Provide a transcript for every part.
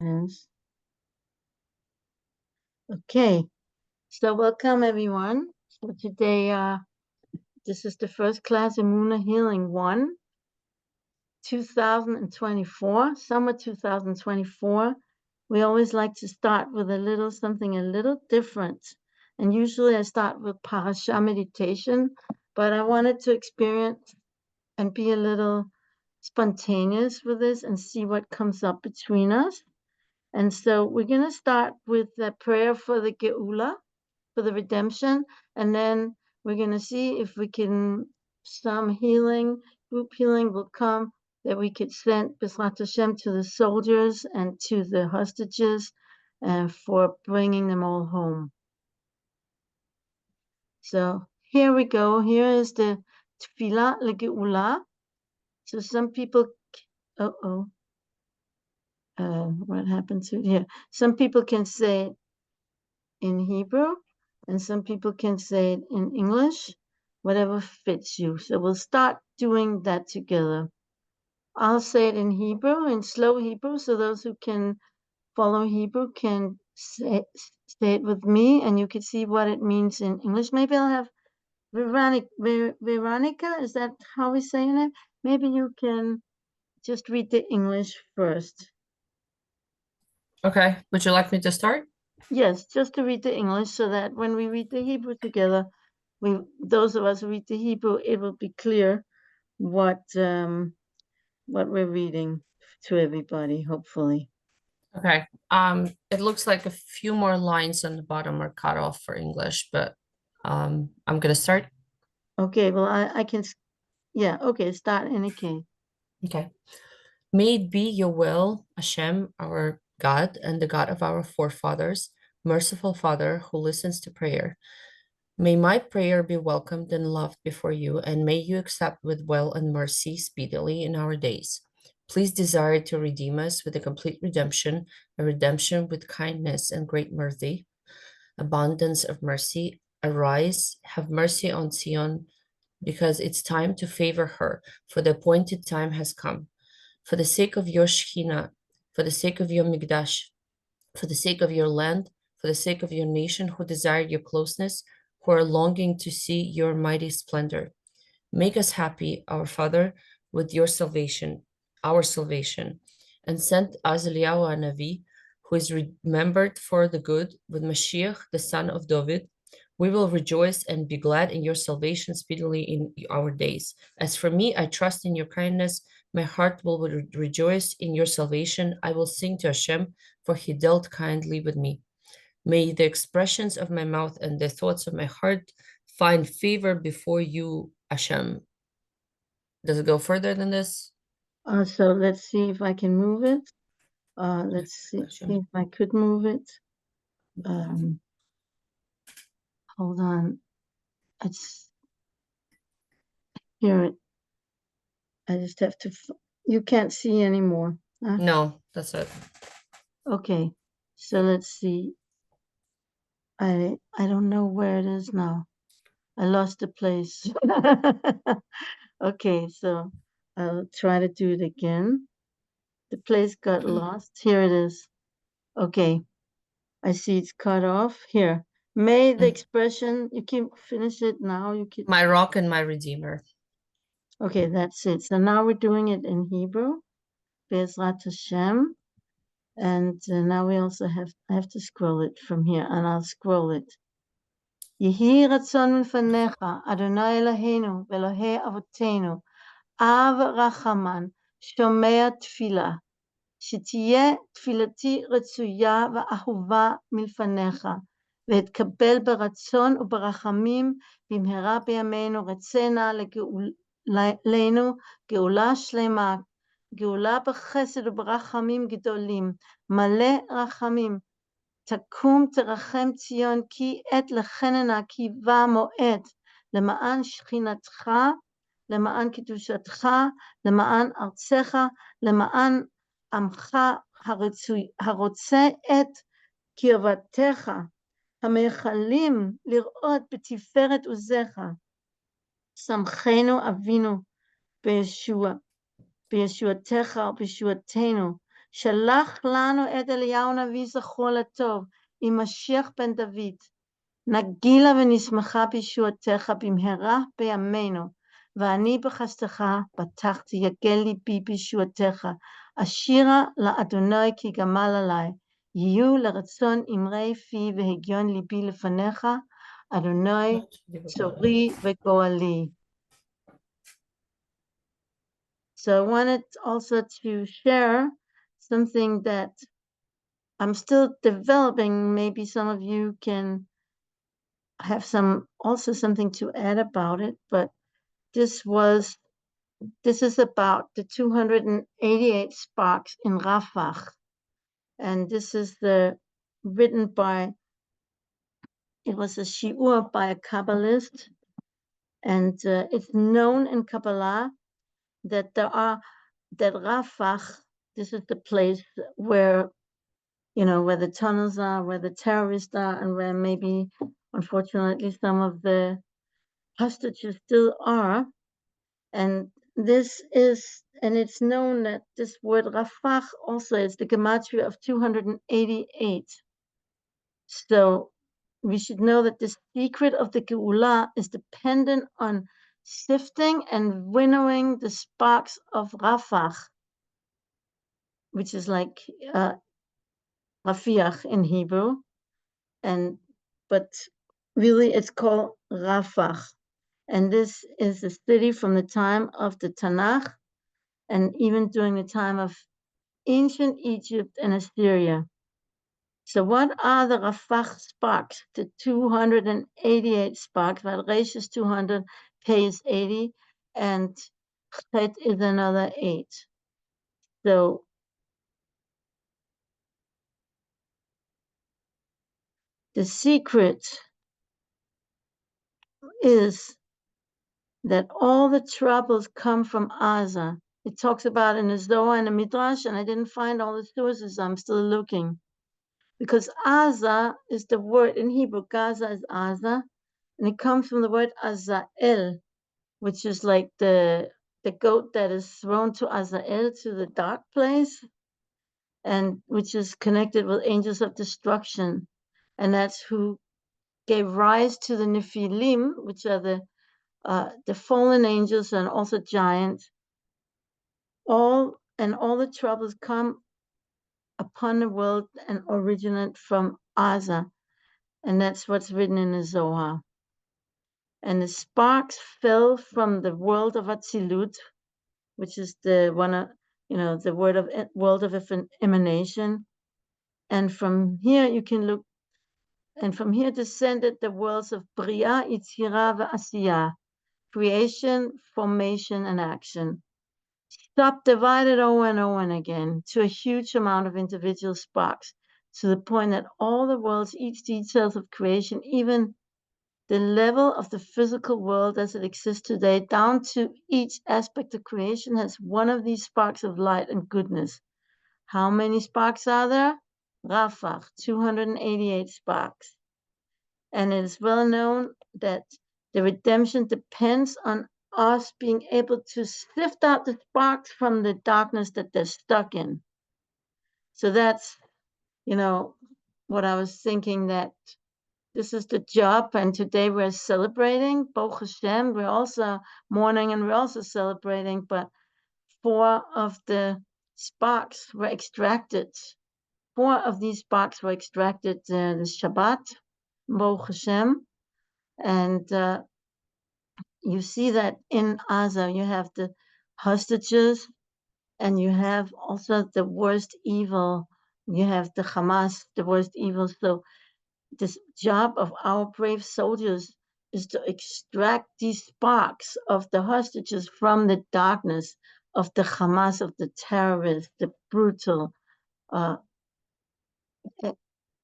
Yes. Okay, so welcome everyone. So today, this is the first class in Muna Healing 1, 2024, summer 2024. We always like to start with something a little different. And usually I start with parasha meditation, but I wanted to experience and be a little spontaneous with this and see what comes up between us. And so we're going to start with the prayer for the Geulah, for the redemption, and then we're going to see if we can, some healing, group healing will come that we could send B'ezrat Hashem to the soldiers and to the hostages for bringing them all home. So here we go. Here is the Tefillah L'Geulah. So some people, what happened to it here? Some people can say it in Hebrew, and some people can say it in English, whatever fits you. So we'll start doing that together. I'll say it in Hebrew, in slow Hebrew, so those who can follow Hebrew can say it with me, and you can see what it means in English. Maybe I'll have Veronica, is that how we say it? Maybe you can just read the English first. Okay, would you like me to start? Yes, just to read the English so that when we read the Hebrew together, those of us who read the Hebrew, it will be clear what we're reading to everybody, hopefully. Okay. It looks like a few more lines on the bottom are cut off for English, but I'm gonna start. Okay, well, I can, yeah, okay, start in a case. Okay. May it be your will, Hashem, our God and the God of our forefathers, merciful Father who listens to prayer. May my prayer be welcomed and loved before you, and may you accept with will and mercy speedily in our days. Please desire to redeem us with a complete redemption, a redemption with kindness and great mercy, abundance of mercy. Arise, have mercy on Zion, because it's time to favor her, for the appointed time has come. For the sake of your Shekhinah, for the sake of your Mikdash, for the sake of your land, for the sake of your nation who desire your closeness, who are longing to see your mighty splendor. Make us happy, our Father, with your salvation, our salvation, and send us Eliyahu Navi, who is remembered for the good, with Mashiach, the son of David. We will rejoice and be glad in your salvation speedily in our days. As for me, I trust in your kindness. My heart will rejoice in your salvation. I will sing to Hashem, for he dealt kindly with me. May the expressions of my mouth and the thoughts of my heart find favor before you, Hashem. Does it go further than this? So let's see if I can move it. Let's see if I could move it. Hold on. It's here. I just have to, you can't see anymore. Huh? No, that's it. Okay, so let's see. I don't know where it is now. I lost the place. Okay, so I'll try to do it again. The place got lost. Here it is. Okay, I see it's cut off. Here. May the expression, you can finish it now. You can. My rock and my redeemer. Okay, that's it. So now we're doing it in Hebrew. Be'ezrat Hashem. And now we also I have to scroll it from here, and I'll scroll it. Yehi ratzon milfanecha, Adonai Eloheinu, Elohei Avotenu, Av Rachaman, Shomea Tfilah, שתהיה תפילתי רצויה ואהובה מלפניך, ואתקבל ברצון וברחמים במהרה בימינו רצנה לנו גאולה שלמה, גאולה בחסד וברחמים גדולים, מלא רחמים. תקום תרחם ציון כי עת לחננה כי בא מועד, למען שכינתך, למען קדושתך, למען ארצך, למען עמך הרוצה את קרבתך, המייחלים לראות בתפארת עוזך. שמחנו אבינו בישועתך ובישועתנו, שלח לנו את אליהו הנביא זכרו לטוב, עם משיח בן דוד. נגילה ונשמחה בישועתך במהרה בימינו, ואני בחסדך פתחתי יגל ליבי בישועתך, אשירה לאדוני כי גמל עלי, יהיו לרצון אמרי פי והגיון ליבי לפניך, אדוני צורי וגואלי. So I wanted also to share something that I'm still developing. Maybe some of you can have something to add about it, but this is about the 288 sparks in Rafah. And this is it was a shiur by a Kabbalist. And it's known in Kabbalah that that Rafah, this is the place where, where the tunnels are, where the terrorists are, and where maybe, unfortunately, some of the hostages still are. And it's known that this word Rafah also is the gematria of 288. So we should know that the secret of the Geulah is dependent on sifting and winnowing the sparks of Rafah, which is like Rafiach in Hebrew, but really it's called Rafah. And this is a city from the time of the Tanakh, and even during the time of ancient Egypt and Assyria. So what are the Rafah sparks? The 288 sparks, well, Resh is 200, Pei is 80, and Chet is another 8. So the secret is that all the troubles come from Asa. It talks about in the Zohar and the Midrash, and I didn't find all the sources. I'm still looking. Because Asa is the word in Hebrew. Gaza is Asa, and it comes from the word Azael, which is like the goat that is thrown to Azael, to the dark place, and which is connected with angels of destruction. And that's who gave rise to the Nephilim, which are the fallen angels and also giants. All the troubles come upon the world and originate from Asa. And that's what's written in the Zohar. And the sparks fell from the world of Atzilut, which is the world of emanation. And from here you can look, and from here descended the worlds of Bria, Yitzhira, Asiyah, creation, formation, and action. Subdivided over and again to a huge amount of individual sparks, to the point that all the worlds, each details of creation, even the level of the physical world as it exists today, down to each aspect of creation, has one of these sparks of light and goodness. How many sparks are there? Rafah, 288 sparks. And it is well known that the redemption depends on us being able to sift out the sparks from the darkness that they're stuck in. So that's, what I was thinking, that this is the job, and today we're celebrating, Baruch Hashem, we're also mourning and we're also celebrating, but 4 of the sparks were extracted. 4 of these sparks were extracted this Shabbat, Baruch Hashem, and you see that in Asa you have the hostages, and you have also the worst evil. You have the Hamas, the worst evil. So this job of our brave soldiers is to extract these sparks of the hostages from the darkness of the Hamas, of the terrorists, the brutal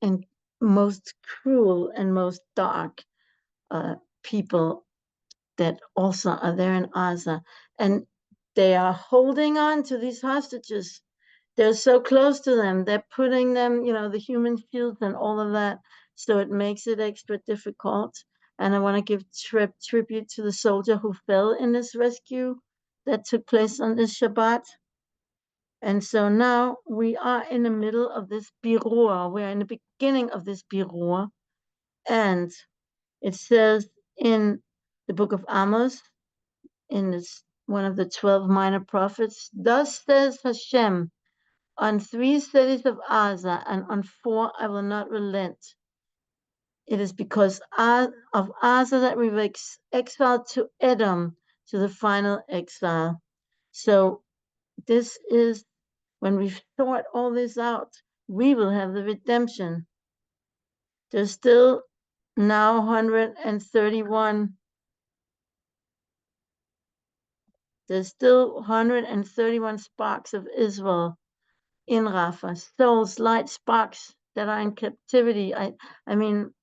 and most cruel and most dark people that also are there in Gaza. And they are holding on to these hostages. They're so close to them. They're putting them, the human shields and all of that. So it makes it extra difficult. And I want to give tribute to the soldier who fell in this rescue that took place on this Shabbat. And so now we are in the middle of this birur. We're in the beginning of this birur. And it says in the book of Amos, in this one of the 12 minor prophets, thus says Hashem, on 3 cities of Gaza and on 4 I will not relent. It is because of Gaza that we were exiled to Edom, to the final exile. So this is when we've thought all this out, we will have the redemption. There's still now 131. There's still 131 sparks of Israel in Rafah, souls, light sparks that are in captivity. I mean,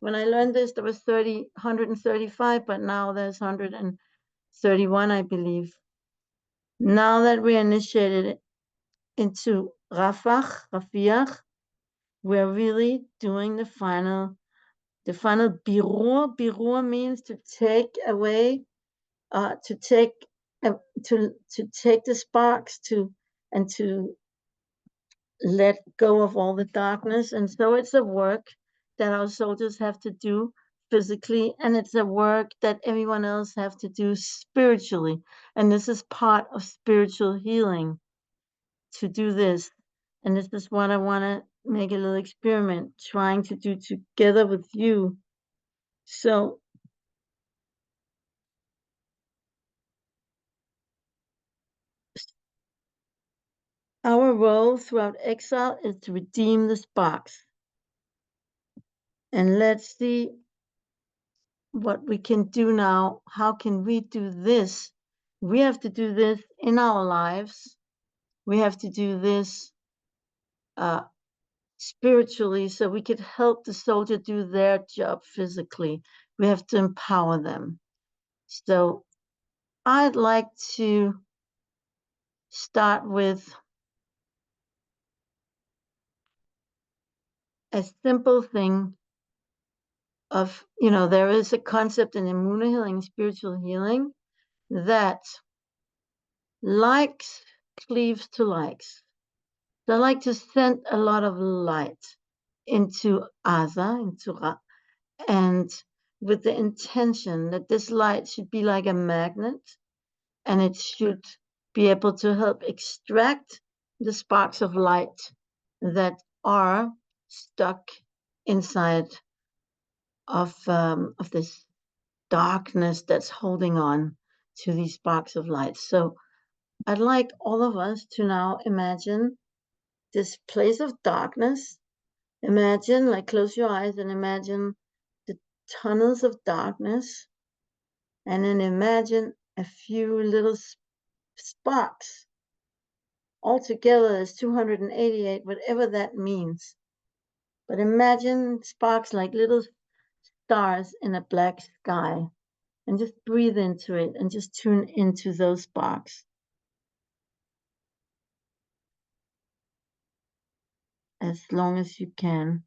when I learned this, there was 135, but now there's 131, I believe. Now that we initiated into Rafiach, we're really doing the final birur. Birur means to take away, to take the sparks and to let go of all the darkness. And so it's a work that our soldiers have to do physically, and it's a work that everyone else have to do spiritually. And this is part of spiritual healing, to do this. And this is what I want to make a little experiment, trying to do together with you. So our role throughout exile is to redeem the sparks. And let's see what we can do now. How can we do this? We have to do this in our lives. We have to do this spiritually so we could help the soldier do their job physically. We have to empower them. So I'd like to start with a simple thing of, there is a concept in Imuna healing, spiritual healing, that likes cleaves to likes. So I like to send a lot of light into Gaza, and with the intention that this light should be like a magnet, and it should be able to help extract the sparks of light that are stuck inside of this darkness that's holding on to these sparks of light. So I'd like all of us to now imagine this place of darkness. Imagine, like, close your eyes and imagine the tunnels of darkness, and then imagine a few little sparks. Altogether, there's 288, whatever that means. But imagine sparks like little stars in a black sky, and just breathe into it and just tune into those sparks as long as you can.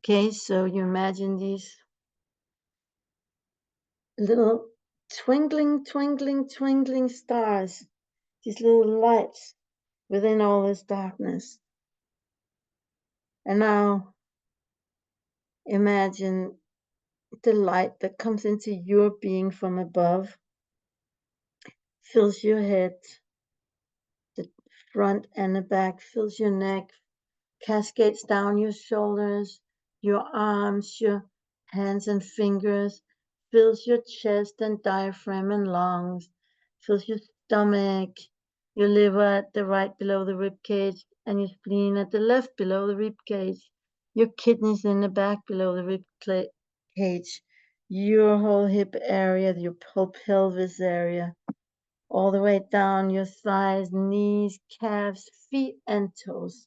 Okay, so you imagine these little twinkling, twinkling, twinkling stars, these little lights within all this darkness. And now imagine the light that comes into your being from above, fills your head, the front and the back, fills your neck, cascades down your shoulders, your arms, your hands and fingers, fills your chest and diaphragm and lungs, fills your stomach, your liver at the right below the rib cage, and your spleen at the left below the rib cage, your kidneys in the back below the rib cage, your whole hip area, your whole pelvis area, all the way down your thighs, knees, calves, feet, and toes.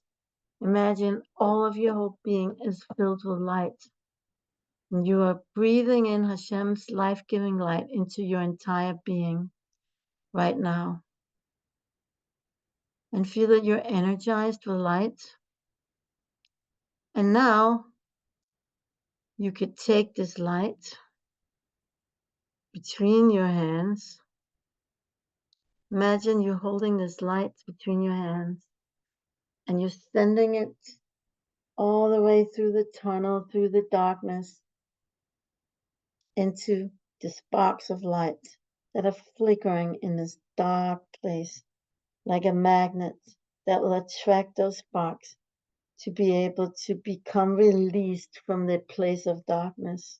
Imagine all of your whole being is filled with light. And you are breathing in Hashem's life-giving light into your entire being right now. And feel that you're energized with light. And now you could take this light between your hands. Imagine you're holding this light between your hands and you're sending it all the way through the tunnel, through the darkness, into the sparks of light that are flickering in this dark place, like a magnet that will attract those sparks to be able to become released from the place of darkness.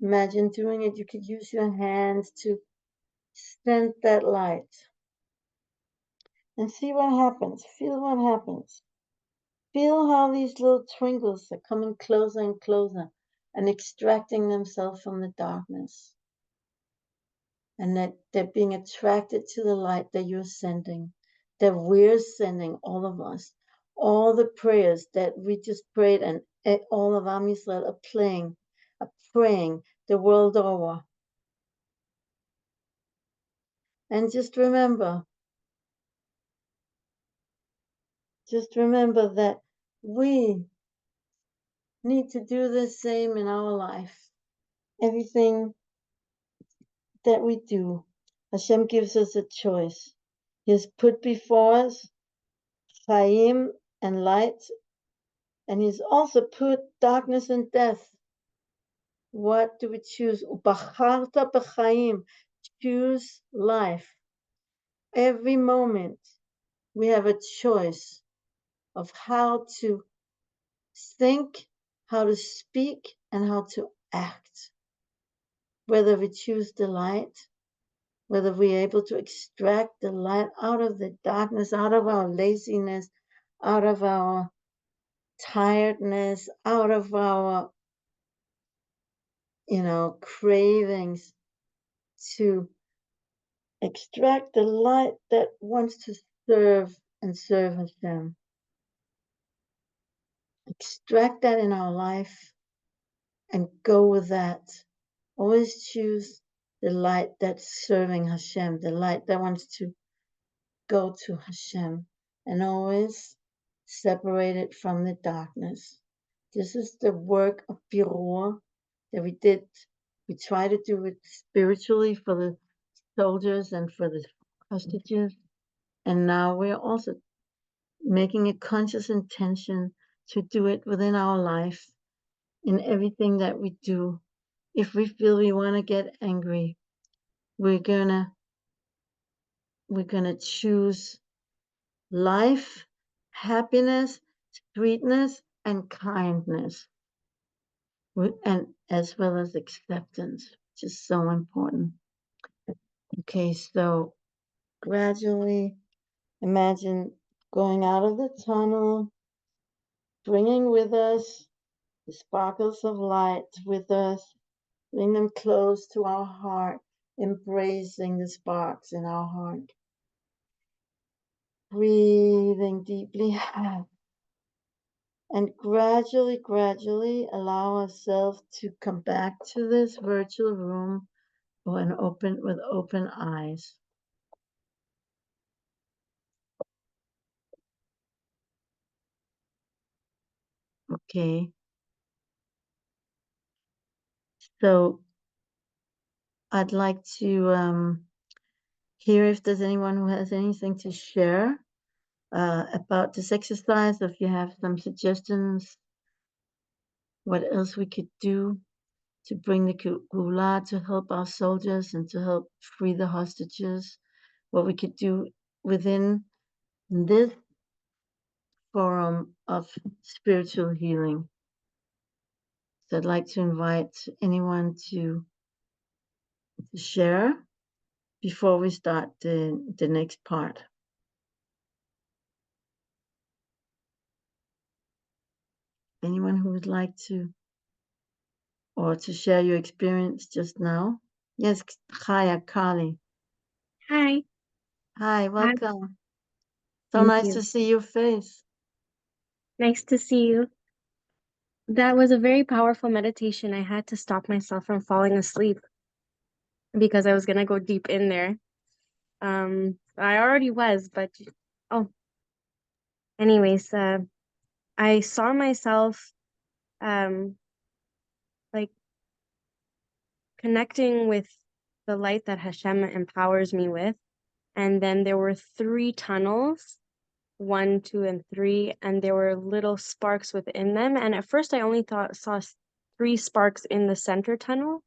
Imagine doing it. You could use your hands to send that light and see what happens. Feel what happens. Feel how these little twinkles are coming closer and closer and extracting themselves from the darkness. And that they're being attracted to the light that you're sending, that we're sending, all of us. All the prayers that we just prayed and all of Am Yisrael are praying the world over. And just remember that we need to do the same in our life. Everything that we do, Hashem gives us a choice. He has put before us Chaim and light, and He's also put darkness and death. What do we choose? Ubacharta b'chaim, choose life. Every moment we have a choice of how to think, how to speak, and how to act. Whether we choose the light, whether we're able to extract the light out of the darkness, out of our laziness, out of our tiredness, out of our, cravings, to extract the light that wants to serve and serve Hashem. Extract that in our life and go with that. Always choose the light that's serving Hashem, the light that wants to go to Hashem, and always separate it from the darkness. This is the work of Birur that we did. We try to do it spiritually for the soldiers and for the hostages. And now we're also making a conscious intention to do it within our life, in everything that we do. If we feel we want to get angry, we're gonna choose life, happiness, sweetness, and kindness, and as well as acceptance, which is so important. Okay, so gradually imagine going out of the tunnel, bringing with us the sparkles of light with us, bring them close to our heart, embracing the sparks in our heart. Breathing deeply and gradually allow ourselves to come back to this virtual room with open eyes. Okay. So I'd like to hear if there's anyone who has anything to share about this exercise, if you have some suggestions, what else we could do to bring the Geulah, to help our soldiers and to help free the hostages, what we could do within this forum of spiritual healing. So I'd like to invite anyone to to share before we start the next part? Anyone who would like to, or to share your experience just now? Yes, Chaya Kali. Hi. Hi, Hi. welcome. So Thank nice you. to see your face. Nice to see you. That was a very powerful meditation. I had to stop myself from falling asleep because I was gonna go deep in there. I already was, but oh, anyways, I saw myself um like connecting with the light that Hashem empowers me with, and then there were three tunnels, 1, 2, and 3, and there were little sparks within them. And at first, I only saw 3 sparks in the center tunnel,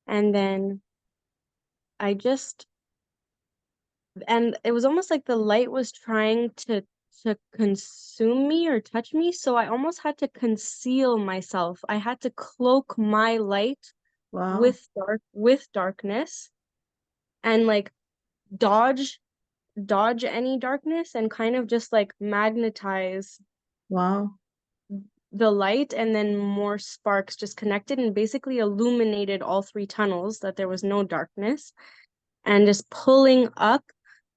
and then I just and it was almost like the light was trying to consume me or touch me, so I almost had to conceal myself. I had to cloak my light Wow, with darkness and like dodge any darkness and kind of just like magnetize wow, the light, and then more sparks just connected and basically illuminated all 3 tunnels, that there was no darkness, and just pulling up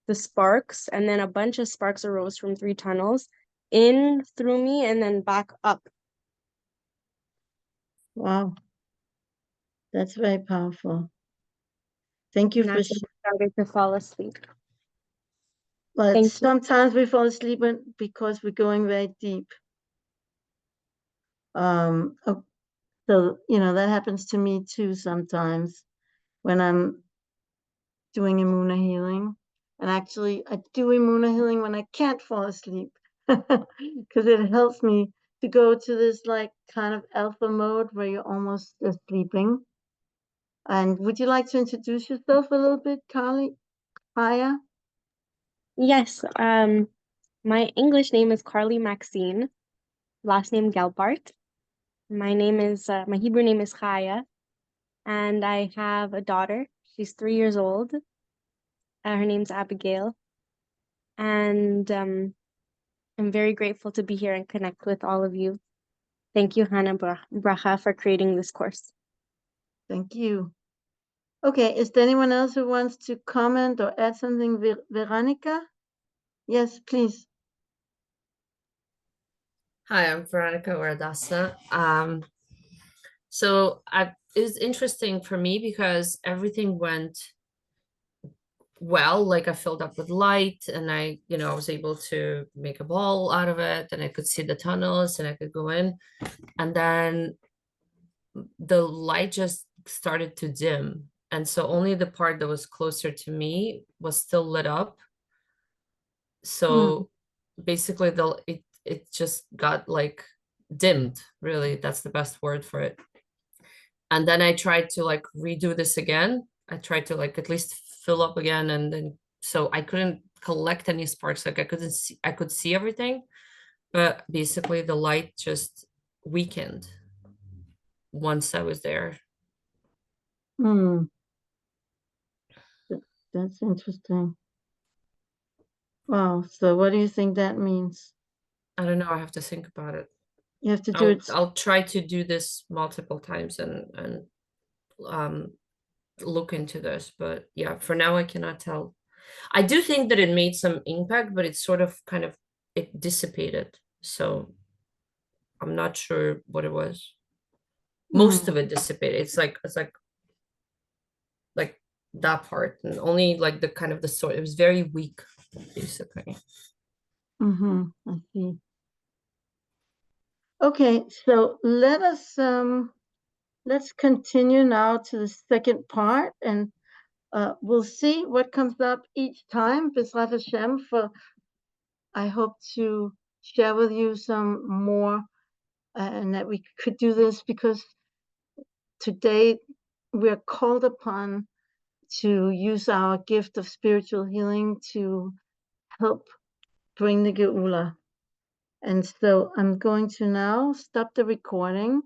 the sparks, and then a bunch of sparks arose from 3 tunnels in through me and then back up. wow. That's very powerful. Thank you And for that's when I started to fall asleep. but Thank you. sometimes we fall asleep because we're going very deep. Oh, so that happens to me too sometimes when I'm doing Imuna healing. And actually, I do Imuna healing when I can't fall asleep because it helps me to go to this like kind of alpha mode where you're almost just sleeping. And would you like to introduce yourself a little bit, Kali? Kaya? Yes, my English name is Carly Maxine, last name Gelbart. My Hebrew name is Chaya, and I have a daughter. She's 3 years old. Her name's Abigail, and I'm very grateful to be here and connect with all of you. Thank you, Hannah Bracha, for creating this course. Thank you. Okay, is there anyone else who wants to comment or add something? Veronica? Yes, please. Hi, I'm Veronica Uradasa. It was interesting for me because everything went well. Like I filled up with light, and I was able to make a ball out of it, and I could see the tunnels, and I could go in. And then the light just started to dim, and so only the part that was closer to me was still lit up. Hmm. So basically, it just got like dimmed. Really, that's the best word for it. And then I tried to like redo this again. I tried to like at least fill up again, and then so I couldn't collect any sparks. Like I could see everything, but basically the light just weakened once I was there. Hmm. That's interesting. Wow. So what do you think that means? I don't know. I have to think about it. You have to do I'll it. I'll try to do this multiple times and um look into this. But yeah, for now I cannot tell. I do think that it made some impact, but it's sort of kind of it dissipated. So I'm not sure what it was. Most Hmm. of it dissipated. It's like that part, and only like the kind of the sort. It was very weak, basically. Mm-hmm. I see. Okay, so let's continue now to the second part, and we'll see what comes up each time. B'ezrat Hashem, I hope to share with you some more, and that we could do this because today we're called upon to use our gift of spiritual healing to help bring the Geulah. And so I'm going to now stop the recording.